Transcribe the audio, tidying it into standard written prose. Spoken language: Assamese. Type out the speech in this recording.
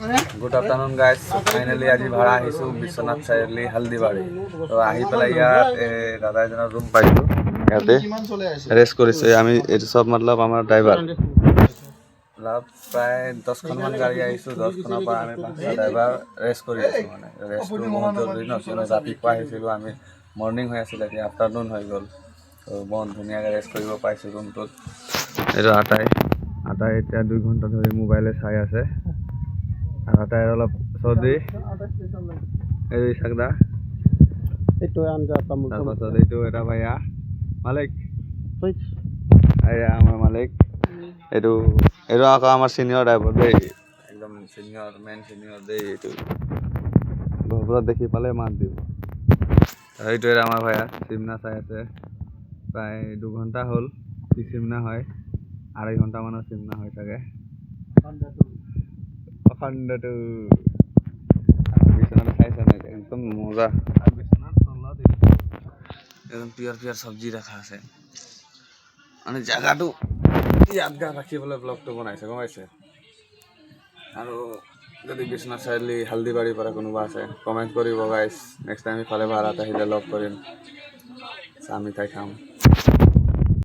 গুড আফটাৰনুন গাইজ, ফাইনেলি আজি ভাড়া আহিছোঁ বিশ্বনাথ চাৰিআলি হালদিবাৰী। তো আহি পেলাই ইয়াত দাদা এজনৰ ৰুম পাইছোঁ, ইয়াতে ৰেষ্ট কৰিছোঁ। আমি এইটো চব মতলব আমাৰ ড্ৰাইভাৰ প্ৰায় 10খনমান গাড়ী আহিছোঁ, 10খনৰ পৰা আমি 5টা ড্ৰাইভাৰ ৰেষ্ট কৰি আছোঁ। মানে ৰেষ্টটো বহুত জৰুৰী ন, কিয়নো ৰাতিপুৱা আহিছিলোঁ আমি, মৰ্ণিং হৈ আছিলে, এতিয়া আফটাৰনুন হৈ গ'ল। তো বহুত ধুনীয়াকৈ ৰেষ্ট কৰিব পাইছোঁ ৰুমটোত। এইটো আটাই এতিয়া 2 ঘণ্টা ধৰি মোবাইলে চাই আছে। আৰু আটাইৰ অলপ চৰ্দি, এই চাকদা তাৰপাছত এইটো এটা ভাইয়া মালিক, এয়া আমাৰ মালিক। এইটো আকৌ আমাৰ চিনিয়ৰ ড্ৰাইভাৰ দেই, একদম চিনিয়ৰ, মেইন চিনিয়ৰ দেই। এইটো ঘৰবোৰত দেখি পালে মাত দিব। এইটোৱে আমাৰ ভাইয়া চিমনা চাই আছে। প্ৰায় 2 ঘণ্টা হ'ল, কি চিমনা হয়, 2.5 ঘণ্টামানৰ চিমনা হয় চাগে। অখণ্ডটো বিচনাটো চাইছে নাই, একদম মজা, একদম পিয়ৰ চব্জি ৰখা আছে। মানে জেগাটো ইয়াদগাৰ ৰাখিবলৈ ব্লগটো বনাইছে, গম পাইছে। আৰু যদি বিশ্বনাথ চাৰিআলি হালদিবাৰীৰ পৰা কোনোবা আছে কমেণ্ট কৰিব গাইছ, নেক্সট টাইম ইফালে ভাড়াত আহিলে লগ কৰিম, চাহ মিঠাই খাম।